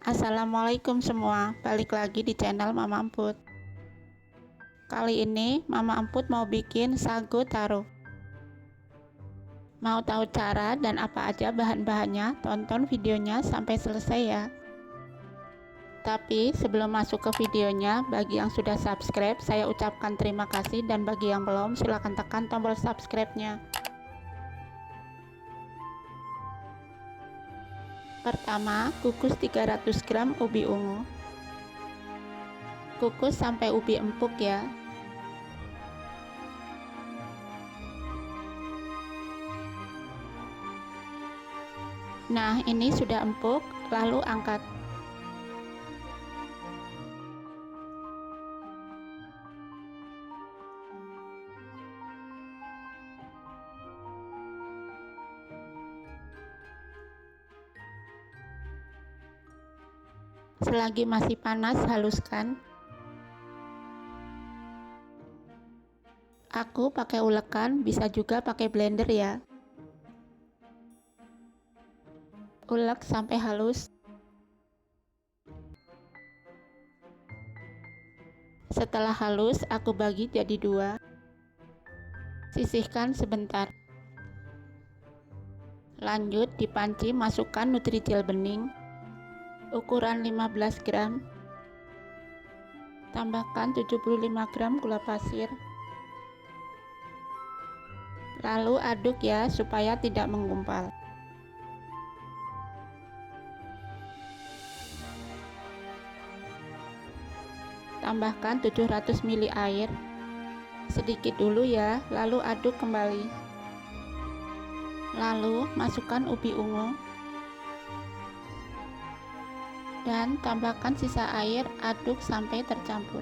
Assalamualaikum semua, balik lagi di channel Mama Emput. Kali ini Mama Emput mau bikin sagu taro. Mau tahu cara dan apa aja bahan-bahannya? Tonton videonya sampai selesai ya. Tapi sebelum masuk ke videonya, bagi yang sudah subscribe saya ucapkan terima kasih, dan bagi yang belum silahkan tekan tombol subscribe-nya. Pertama, kukus 300 gram ubi ungu. Kukus sampai ubi empuk ya. Nah, ini sudah empuk, lalu angkat. Selagi masih panas, haluskan. Aku pakai ulekan, bisa juga pakai blender ya. Ulek sampai halus. Setelah halus, aku bagi jadi dua. Sisihkan sebentar. Lanjut, di panci masukkan Nutrijel bening ukuran 15 gram. Tambahkan 75 gram gula pasir. Lalu aduk ya, supaya tidak menggumpal. Tambahkan 700 ml air. Sedikit dulu ya, lalu aduk kembali. Lalu masukkan ubi ungu. Dan tambahkan sisa air, aduk sampai tercampur.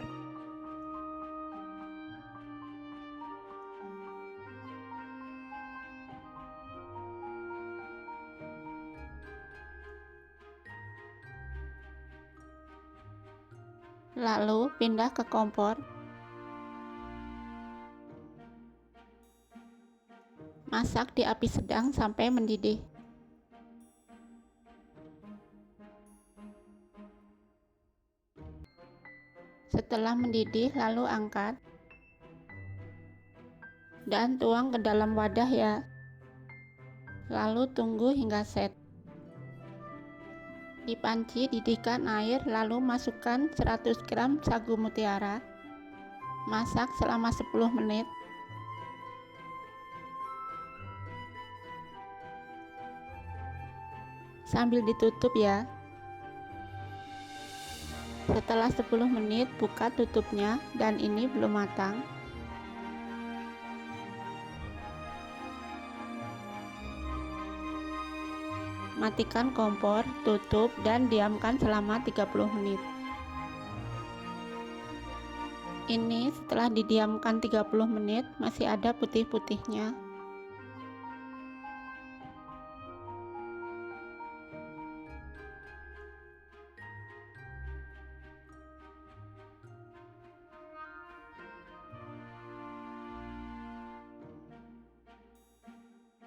Lalu pindah ke kompor. Masak di api sedang sampai mendidih. Setelah mendidih, lalu angkat dan tuang ke dalam wadah ya. Lalu tunggu hingga set. Di panci didihkan air, lalu masukkan 100 gram sagu mutiara. Masak selama 10 menit. Sambil ditutup ya. Setelah 10 menit buka tutupnya, dan ini belum matang. Matikan kompor, tutup, dan diamkan selama 30 menit. Ini setelah didiamkan 30 menit masih ada putih-putihnya.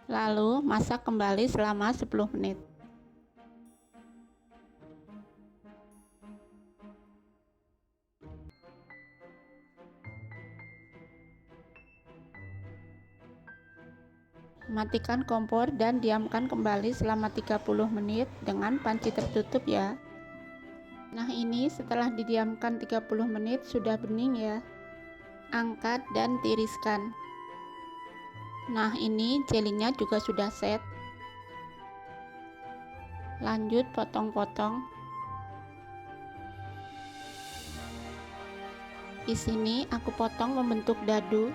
Lalu masak kembali selama 10 menit. Matikan kompor dan diamkan kembali selama 30 menit dengan panci tertutup ya. Nah, ini setelah didiamkan 30 menit sudah bening ya. Angkat dan tiriskan. Nah, ini jelinya juga sudah set. Lanjut potong-potong. Di sini aku potong membentuk dadu.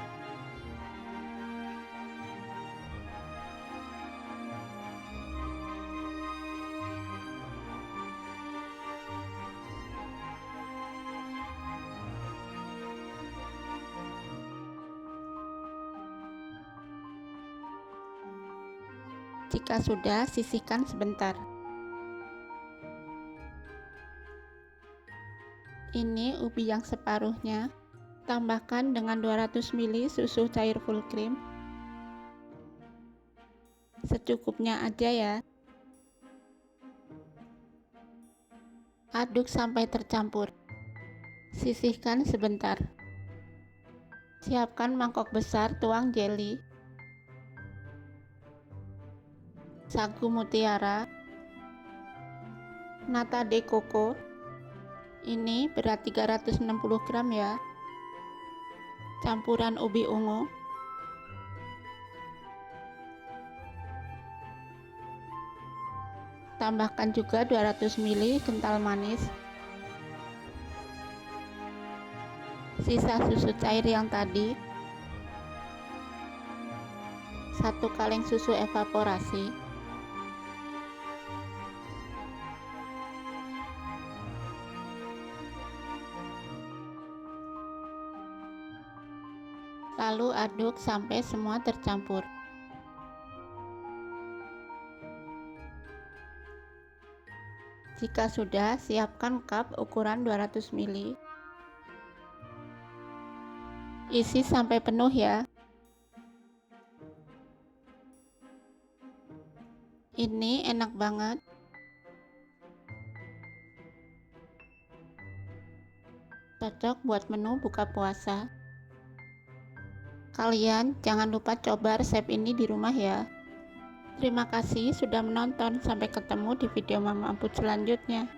Jika sudah, sisihkan sebentar. Ini ubi yang separuhnya. Tambahkan dengan 200 ml susu cair full cream. Secukupnya aja ya. Aduk sampai tercampur. Sisihkan sebentar. Siapkan mangkok besar, tuang jelly, sagu mutiara, nata de coco. Ini berat 360 gram ya. Campuran ubi ungu, tambahkan juga 200 ml kental manis, sisa susu cair yang tadi, 1 kaleng susu evaporasi, lalu aduk sampai semua tercampur. Jika sudah, siapkan cup ukuran 200 ml. Isi sampai penuh ya. Ini enak banget. Cocok buat menu buka puasa. Kalian jangan lupa coba resep ini di rumah ya. Terima kasih sudah menonton. Sampai ketemu di video Mama Amput selanjutnya.